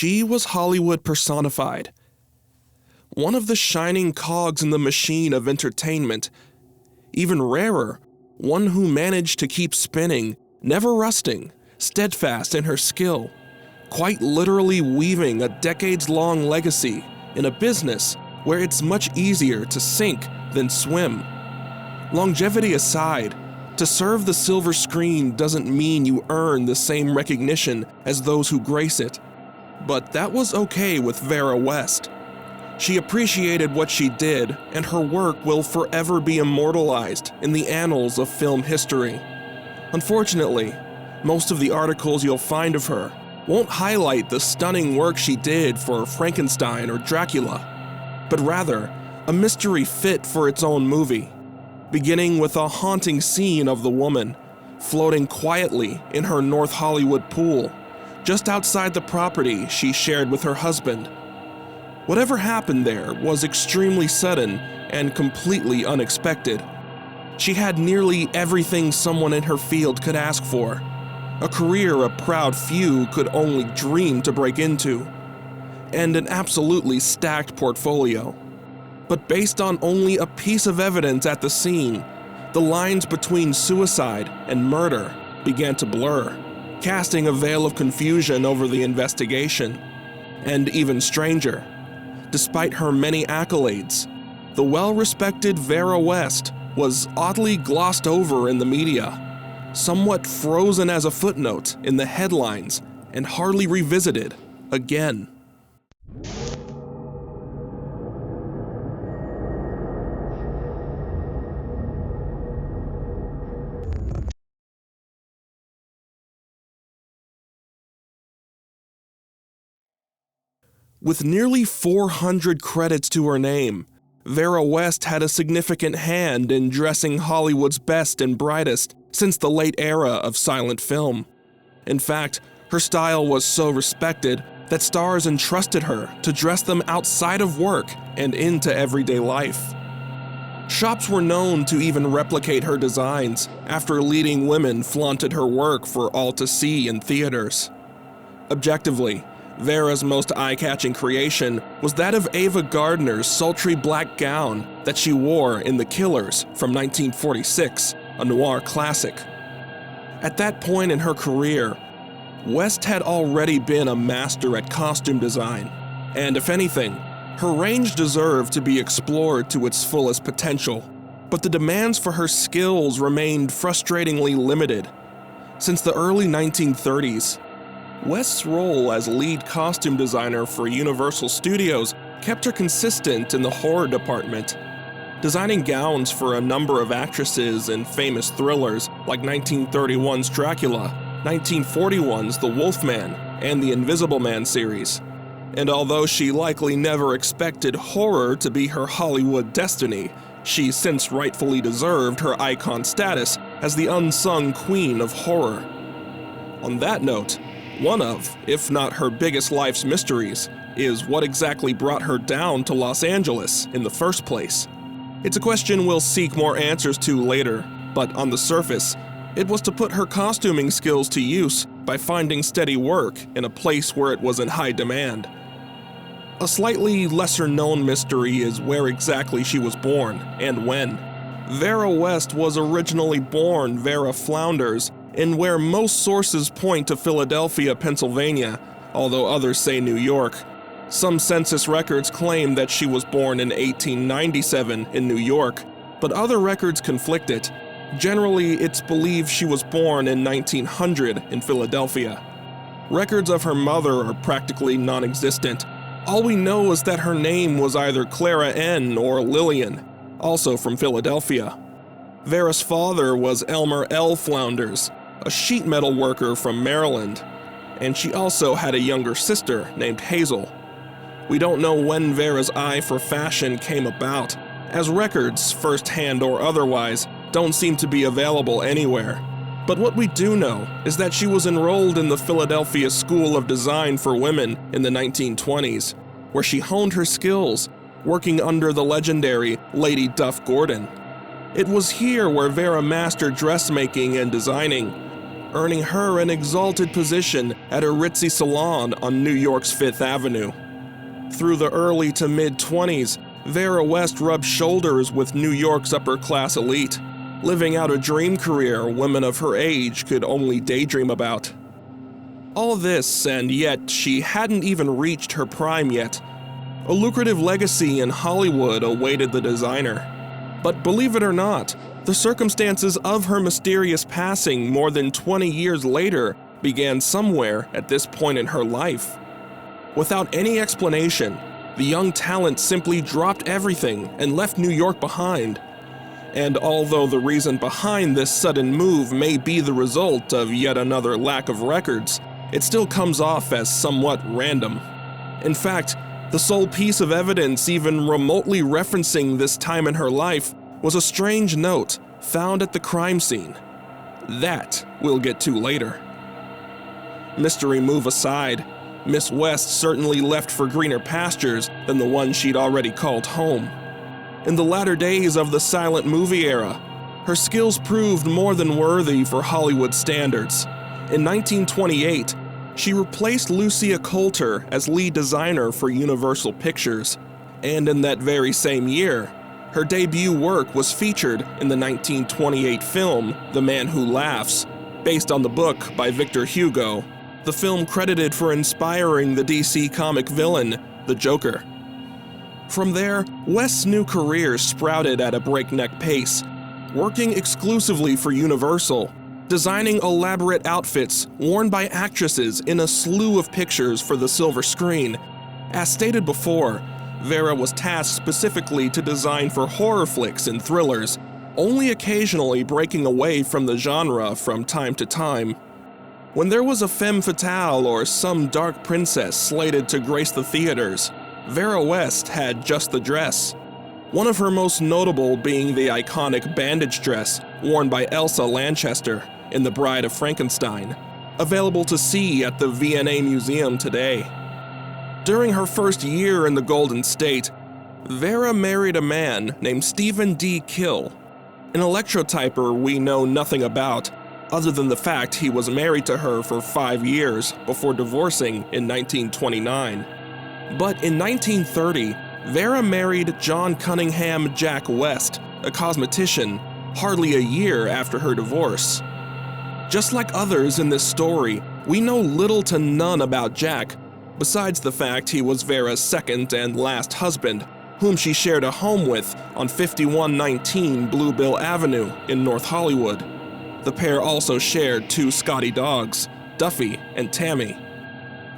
She was Hollywood personified. One of the shining cogs in the machine of entertainment. Even rarer, one who managed to keep spinning, never rusting, steadfast in her skill, quite literally weaving a decades-long legacy in a business where it's much easier to sink than swim. Longevity aside, to serve the silver screen doesn't mean you earn the same recognition as those who grace it. But that was okay with Vera West. She appreciated what she did, and her work will forever be immortalized in the annals of film history. Unfortunately, most of the articles you'll find of her won't highlight the stunning work she did for Frankenstein or Dracula, but rather a mystery fit for its own movie, beginning with a haunting scene of the woman floating quietly in her North Hollywood pool, just outside the property she shared with her husband. Whatever happened there was extremely sudden and completely unexpected. She had nearly everything someone in her field could ask for, a career a proud few could only dream to break into, and an absolutely stacked portfolio. But based on only a piece of evidence at the scene, the lines between suicide and murder began to blur, casting a veil of confusion over the investigation. And even stranger, despite her many accolades, the well-respected Vera West was oddly glossed over in the media, somewhat frozen as a footnote in the headlines and hardly revisited again. With nearly 400 credits to her name, Vera West had a significant hand in dressing Hollywood's best and brightest since the late era of silent film. In fact, her style was so respected that stars entrusted her to dress them outside of work and into everyday life. Shops were known to even replicate her designs after leading women flaunted her work for all to see in theaters. Objectively, Vera's most eye-catching creation was that of Ava Gardner's sultry black gown that she wore in The Killers from 1946, a noir classic. At that point in her career, West had already been a master at costume design, and if anything, her range deserved to be explored to its fullest potential. But the demands for her skills remained frustratingly limited. Since the early 1930s, West's role as lead costume designer for Universal Studios kept her consistent in the horror department, designing gowns for a number of actresses in famous thrillers like 1931's Dracula, 1941's The Wolfman, and the Invisible Man series. And although she likely never expected horror to be her Hollywood destiny, she since rightfully deserved her icon status as the unsung queen of horror. On that note, one of, if not her biggest life's mysteries, is what exactly brought her down to Los Angeles in the first place. It's a question we'll seek more answers to later, but on the surface, it was to put her costuming skills to use by finding steady work in a place where it was in high demand. A slightly lesser-known mystery is where exactly she was born and when. Vera West was originally born Vera Flounders in where most sources point to Philadelphia, Pennsylvania, although others say New York. Some census records claim that she was born in 1897 in New York, but other records conflict it. Generally, it's believed she was born in 1900 in Philadelphia. Records of her mother are practically non-existent. All we know is that her name was either Clara N. or Lillian, also from Philadelphia. Vera's father was Elmer L. Flounders, a sheet metal worker from Maryland, and she also had a younger sister named Hazel. We don't know when Vera's eye for fashion came about, as records, first-hand or otherwise, don't seem to be available anywhere. But what we do know is that she was enrolled in the Philadelphia School of Design for Women in the 1920s, where she honed her skills, working under the legendary Lady Duff Gordon. It was here where Vera mastered dressmaking and designing, earning her an exalted position at a ritzy salon on New York's Fifth Avenue. Through the early to mid-20s, Vera West rubbed shoulders with New York's upper-class elite, living out a dream career women of her age could only daydream about. All this, and yet she hadn't even reached her prime yet. A lucrative legacy in Hollywood awaited the designer. But believe it or not, the circumstances of her mysterious passing more than 20 years later began somewhere at this point in her life. Without any explanation, the young talent simply dropped everything and left New York behind. And although the reason behind this sudden move may be the result of yet another lack of records, it still comes off as somewhat random. In fact, the sole piece of evidence even remotely referencing this time in her life was a strange note found at the crime scene. That we'll get to later. Mystery move aside, Miss West certainly left for greener pastures than the one she'd already called home. In the latter days of the silent movie era, her skills proved more than worthy for Hollywood standards. In 1928, she replaced Lucia Coulter as lead designer for Universal Pictures, and in that very same year, her debut work was featured in the 1928 film The Man Who Laughs, based on the book by Victor Hugo, the film credited for inspiring the DC comic villain, the Joker. From there, West's new career sprouted at a breakneck pace, working exclusively for Universal, designing elaborate outfits worn by actresses in a slew of pictures for the silver screen. As stated before, Vera was tasked specifically to design for horror flicks and thrillers, only occasionally breaking away from the genre from time to time. When there was a femme fatale or some dark princess slated to grace the theaters, Vera West had just the dress. One of her most notable being the iconic bandage dress worn by Elsa Lanchester in The Bride of Frankenstein, available to see at the V&A Museum today. During her first year in the Golden State, Vera married a man named Stephen D. Kill, an electrotyper we know nothing about, other than the fact he was married to her for 5 years before divorcing in 1929. But in 1930, Vera married John Cunningham Jack West, a cosmetician, hardly a year after her divorce. Just like others in this story, we know little to none about Jack, besides the fact he was Vera's second and last husband, whom she shared a home with on 5119 Bluebell Avenue in North Hollywood. The pair also shared 2 Scotty dogs, Duffy and Tammy.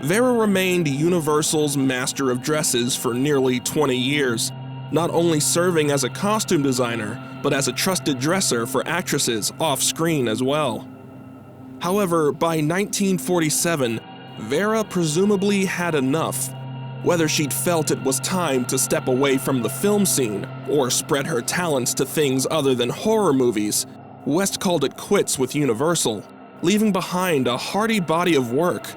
Vera remained Universal's master of dresses for nearly 20 years, not only serving as a costume designer, but as a trusted dresser for actresses off-screen as well. However, by 1947, Vera presumably had enough. Whether she'd felt it was time to step away from the film scene or spread her talents to things other than horror movies, West called it quits with Universal, leaving behind a hearty body of work.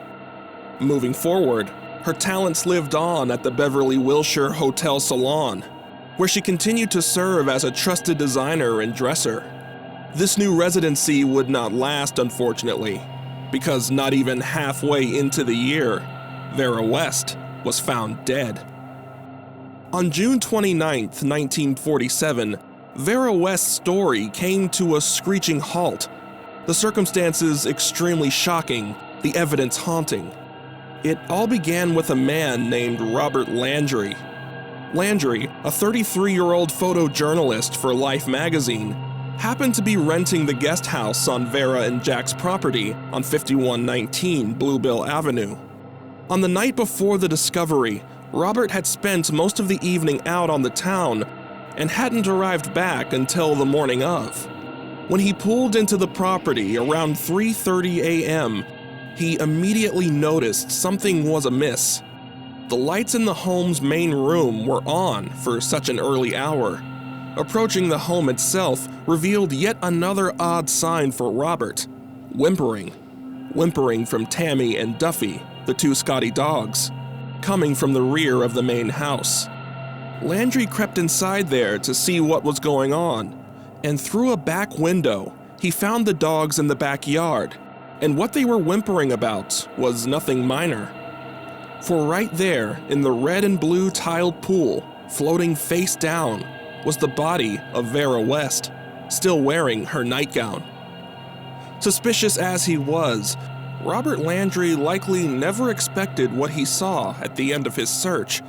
Moving forward, her talents lived on at the Beverly Wilshire Hotel Salon, where she continued to serve as a trusted designer and dresser. This new residency would not last, unfortunately, because not even halfway into the year, Vera West was found dead. On June 29, 1947, Vera West's story came to a screeching halt, the circumstances extremely shocking, the evidence haunting. It all began with a man named Robert Landry. Landry, a 33-year-old photojournalist for Life magazine, happened to be renting the guest house on Vera and Jack's property on 5119 Bluebell Avenue. On the night before the discovery, Robert had spent most of the evening out on the town and hadn't arrived back until the morning of. When he pulled into the property around 3:30 a.m., he immediately noticed something was amiss. The lights in the home's main room were on for such an early hour. Approaching the home itself revealed yet another odd sign for Robert: whimpering. Whimpering from Tammy and Duffy, the 2 Scotty dogs, coming from the rear of the main house. Landry crept inside there to see what was going on, and through a back window, he found the dogs in the backyard, And what they were whimpering about was nothing minor. For right there, in the red and blue tiled pool, floating face down, was the body of Vera West, still wearing her nightgown. Suspicious as he was, Robert Landry likely never expected what he saw at the end of his search.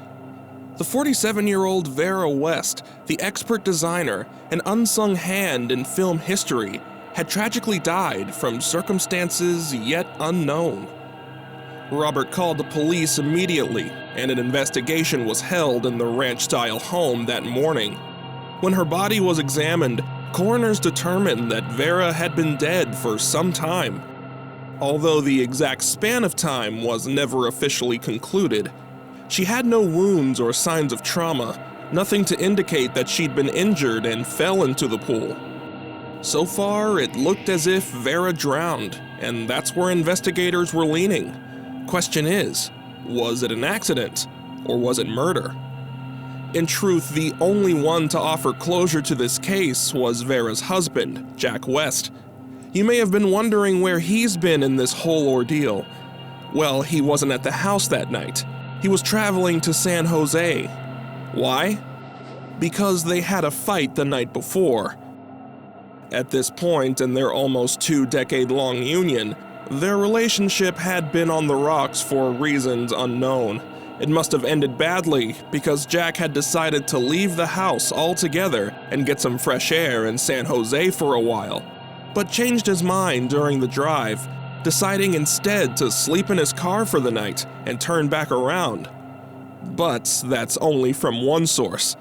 The 47-year-old Vera West, the expert designer, an unsung hand in film history, had tragically died from circumstances yet unknown. Robert called the police immediately, and an investigation was held in the ranch-style home that morning. When her body was examined, coroners determined that Vera had been dead for some time. Although the exact span of time was never officially concluded, she had no wounds or signs of trauma, nothing to indicate that she'd been injured and fell into the pool. So far, it looked as if Vera drowned, and that's where investigators were leaning. Question is, was it an accident, or was it murder? In truth, the only one to offer closure to this case was Vera's husband, Jack West. You may have been wondering where he's been in this whole ordeal. Well, he wasn't at the house that night. He was traveling to San Jose. Why? Because they had a fight the night before. At this point in their almost 2-decade-long union, their relationship had been on the rocks for reasons unknown. It must have ended badly because Jack had decided to leave the house altogether and get some fresh air in San Jose for a while, but changed his mind during the drive, deciding instead to sleep in his car for the night and turn back around. But that's only from one source.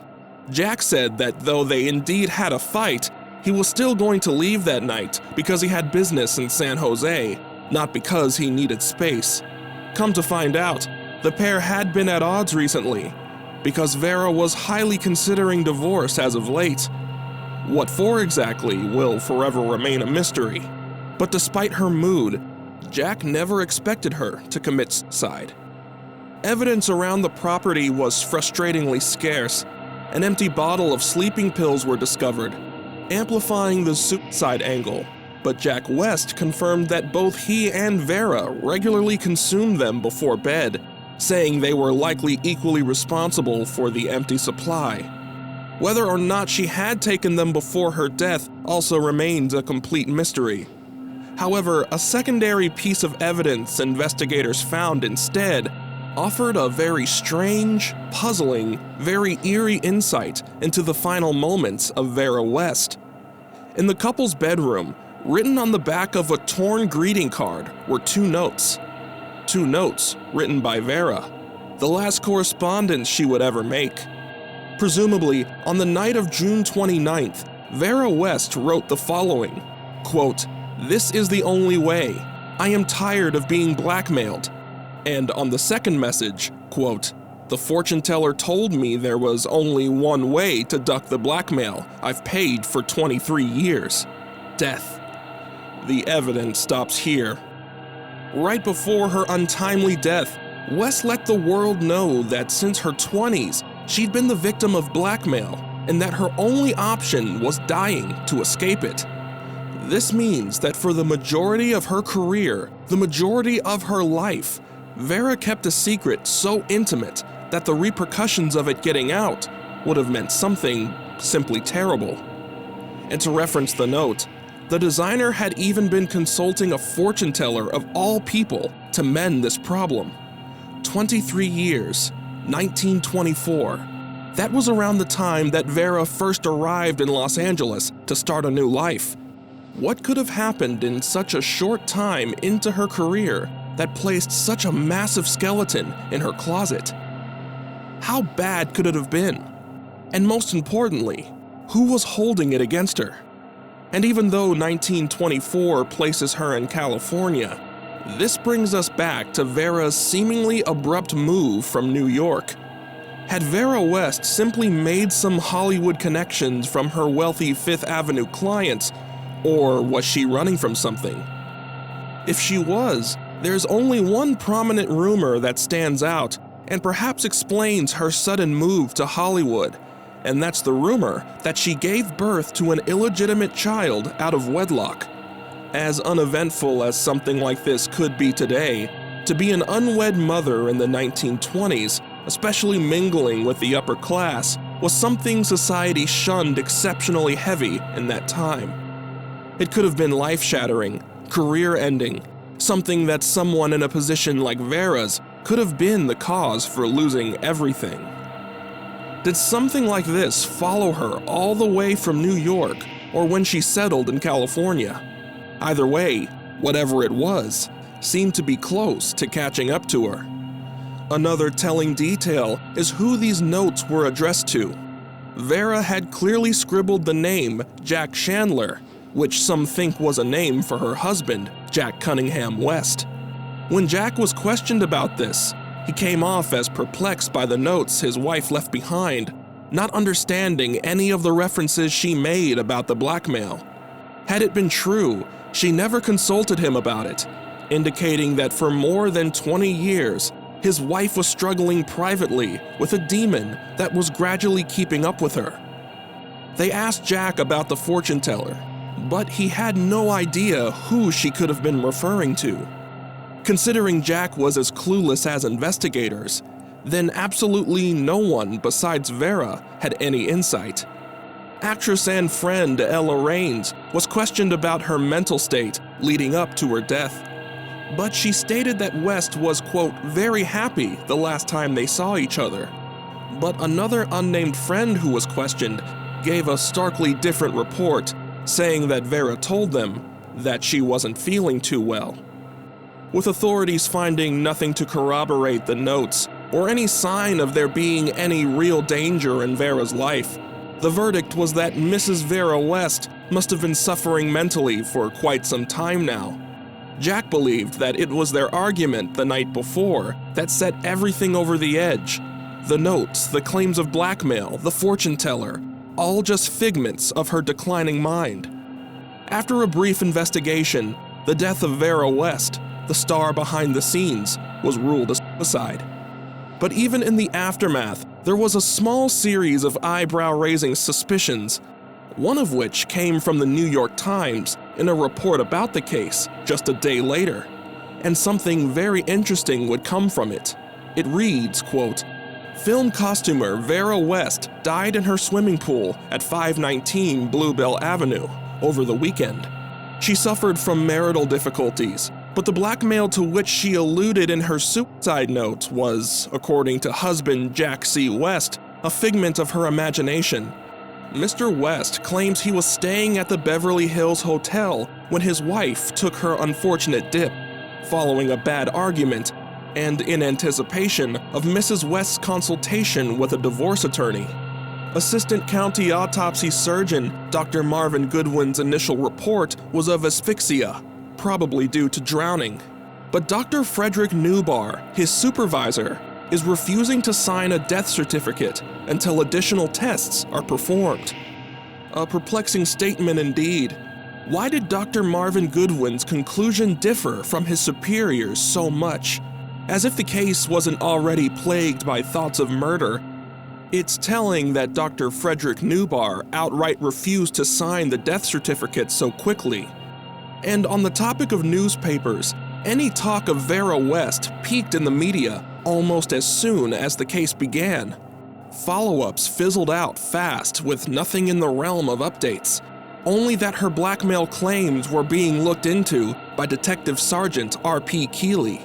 Jack said that though they indeed had a fight, he was still going to leave that night because he had business in San Jose, not because he needed space. Come to find out, the pair had been at odds recently, because Vera was highly considering divorce as of late. What for exactly will forever remain a mystery. But despite her mood, Jack never expected her to commit suicide. Evidence around the property was frustratingly scarce. An empty bottle of sleeping pills were discovered, amplifying the suicide angle. But Jack West confirmed that both he and Vera regularly consumed them before bed, saying they were likely equally responsible for the empty supply. Whether or not she had taken them before her death also remains a complete mystery. However, a secondary piece of evidence investigators found instead offered a very strange, puzzling, very eerie insight into the final moments of Vera West. In the couple's bedroom, written on the back of a torn greeting card were two notes. Two notes written by Vera, the last correspondence she would ever make. Presumably, on the night of June 29th, Vera West wrote the following, quote, "This is the only way. I am tired of being blackmailed." And on the second message, quote, "The fortune teller told me there was only one way to duck the blackmail I've paid for 23 years. Death." The evidence stops here. Right before her untimely death, West let the world know that since her 20s, she'd been the victim of blackmail and that her only option was dying to escape it. This means that for the majority of her career, the majority of her life, Vera kept a secret so intimate that the repercussions of it getting out would have meant something simply terrible. And to reference the note, the designer had even been consulting a fortune teller of all people to mend this problem. 23 years, 1924. That was around the time that Vera first arrived in Los Angeles to start a new life. What could have happened in such a short time into her career that placed such a massive skeleton in her closet? How bad could it have been? And most importantly, who was holding it against her? And even though 1924 places her in California, this brings us back to Vera's seemingly abrupt move from New York. Had Vera West simply made some Hollywood connections from her wealthy Fifth Avenue clients, or was she running from something? If she was, there's only one prominent rumor that stands out and perhaps explains her sudden move to Hollywood, and that's the rumor that she gave birth to an illegitimate child out of wedlock. As uneventful as something like this could be today, to be an unwed mother in the 1920s, especially mingling with the upper class, was something society shunned exceptionally heavy in that time. It could have been life-shattering, career-ending, something that someone in a position like Vera's could have been the cause for losing everything. Did something like this follow her all the way from New York or when she settled in California? Either way, whatever it was, seemed to be close to catching up to her. Another telling detail is who these notes were addressed to. Vera had clearly scribbled the name Jack Chandler, which some think was a name for her husband, Jack Cunningham West. When Jack was questioned about this, he came off as perplexed by the notes his wife left behind, not understanding any of the references she made about the blackmail. Had it been true, she never consulted him about it, indicating that for more than 20 years, his wife was struggling privately with a demon that was gradually keeping up with her. They asked Jack about the fortune teller, but he had no idea who she could have been referring to. Considering Jack was as clueless as investigators, then absolutely no one besides Vera had any insight. Actress and friend Ella Raines was questioned about her mental state leading up to her death, but she stated that West was, quote, very happy the last time they saw each other. But another unnamed friend who was questioned gave a starkly different report, saying that Vera told them that she wasn't feeling too well. With authorities finding nothing to corroborate the notes or any sign of there being any real danger in Vera's life, the verdict was that Mrs. Vera West must have been suffering mentally for quite some time now. Jack believed that it was their argument the night before that set everything over the edge. The notes, the claims of blackmail, the fortune teller, all just figments of her declining mind. After a brief investigation, the death of Vera West, the star behind the scenes, was ruled a suicide. But even in the aftermath, there was a small series of eyebrow-raising suspicions, one of which came from the New York Times in a report about the case just a day later. And something very interesting would come from it. It reads, quote, "Film costumer Vera West died in her swimming pool at 519 Bluebell Avenue over the weekend. She suffered from marital difficulties, but the blackmail to which she alluded in her suicide note was, according to husband Jack C. West, a figment of her imagination. Mr. West claims he was staying at the Beverly Hills Hotel when his wife took her unfortunate dip, following a bad argument and in anticipation of Mrs. West's consultation with a divorce attorney. Assistant County Autopsy Surgeon Dr. Marvin Goodwin's initial report was of asphyxia, probably due to drowning. But Dr. Frederick Newbar, his supervisor, is refusing to sign a death certificate until additional tests are performed. A perplexing statement indeed. Why did Dr. Marvin Goodwin's conclusion differ from his superiors so much? As if the case wasn't already plagued by thoughts of murder, it's telling that Dr. Frederick Newbar outright refused to sign the death certificate so quickly. And on the topic of newspapers, any talk of Vera West peaked in the media almost as soon as the case began. Follow-ups fizzled out fast with nothing in the realm of updates, only that her blackmail claims were being looked into by Detective Sergeant R.P. Keeley.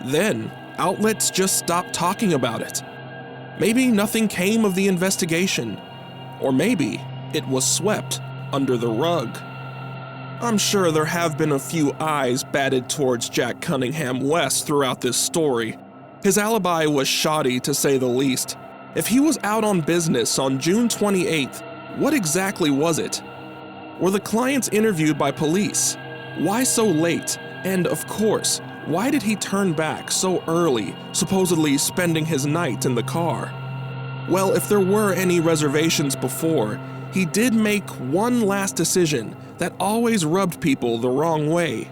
Then, outlets just stopped talking about it. Maybe nothing came of the investigation, or maybe it was swept under the rug. I'm sure there have been a few eyes batted towards Jack Cunningham West throughout this story. His alibi was shoddy to say the least. If he was out on business on June 28th, what exactly was it? Were the clients interviewed by police? Why so late? And of course, why did he turn back so early, supposedly spending his night in the car? Well, if there were any reservations before, he did make one last decision that always rubbed people the wrong way.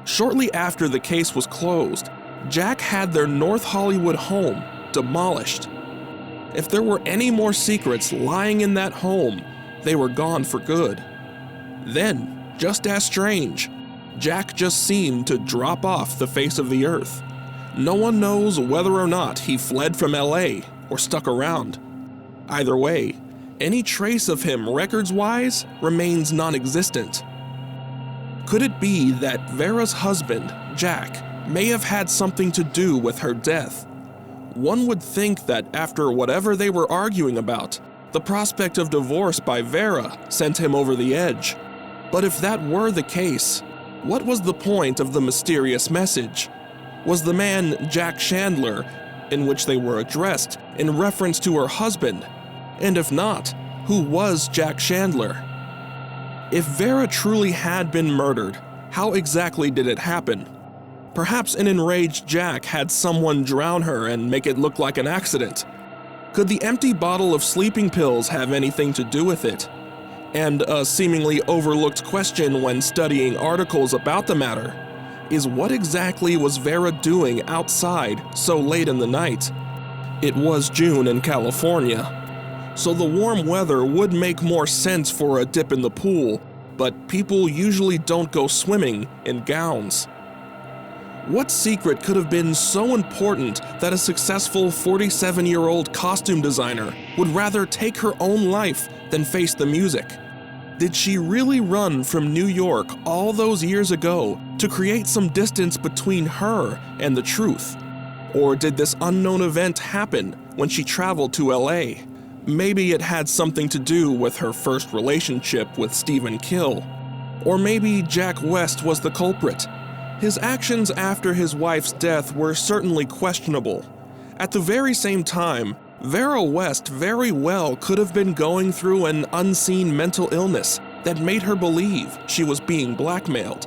Shortly after the case was closed, Jack had their North Hollywood home demolished. If there were any more secrets lying in that home, they were gone for good. Then Just as strange, Jack just seemed to drop off the face of the earth. No one knows whether or not he fled from LA or stuck around. Either way, any trace of him records-wise remains non-existent. Could it be that Vera's husband, Jack, may have had something to do with her death? One would think that after whatever they were arguing about, the prospect of divorce by Vera sent him over the edge. But if that were the case, what was the point of the mysterious message? Was the man Jack Chandler, in which they were addressed, in reference to her husband? And if not, who was Jack Chandler? If Vera truly had been murdered, how exactly did it happen? Perhaps an enraged Jack had someone drown her and make it look like an accident. Could the empty bottle of sleeping pills have anything to do with it? And a seemingly overlooked question when studying articles about the matter is, what exactly was Vera doing outside so late in the night? It was June in California, so the warm weather would make more sense for a dip in the pool, but people usually don't go swimming in gowns. What secret could have been so important that a successful 47-year-old costume designer would rather take her own life than face the music? Did she really run from New York all those years ago to create some distance between her and the truth? Or did this unknown event happen when she traveled to LA? Maybe it had something to do with her first relationship with Stephen Kill. Or maybe Jack West was the culprit. His actions after his wife's death were certainly questionable. At the very same time, Vera West very well could have been going through an unseen mental illness that made her believe she was being blackmailed.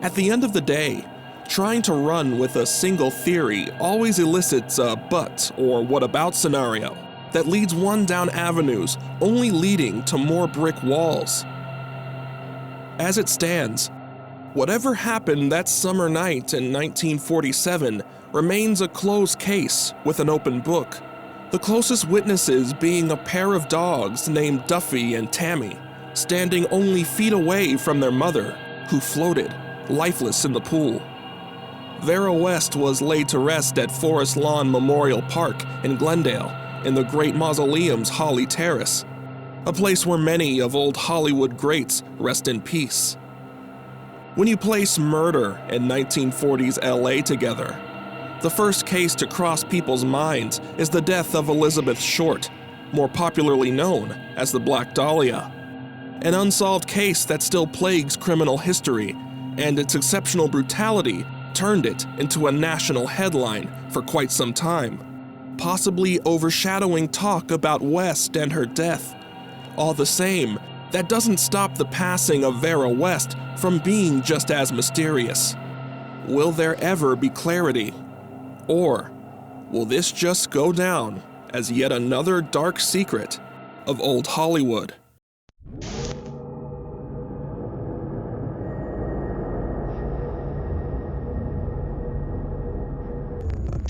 At the end of the day, trying to run with a single theory always elicits a but or what about scenario that leads one down avenues only leading to more brick walls. As it stands, whatever happened that summer night in 1947 remains a closed case with an open book. The closest witnesses being a pair of dogs named Duffy and Tammy, standing only feet away from their mother, who floated, lifeless in the pool. Vera West was laid to rest at Forest Lawn Memorial Park in Glendale, in the Great Mausoleum's Holly Terrace, a place where many of old Hollywood greats rest in peace. When you place murder and 1940s LA together, the first case to cross people's minds is the death of Elizabeth Short, more popularly known as the Black Dahlia, an unsolved case that still plagues criminal history, and its exceptional brutality turned it into a national headline for quite some time, possibly overshadowing talk about West and her death. All the same, that doesn't stop the passing of Vera West from being just as mysterious. Will there ever be clarity? Or will this just go down as yet another dark secret of old Hollywood?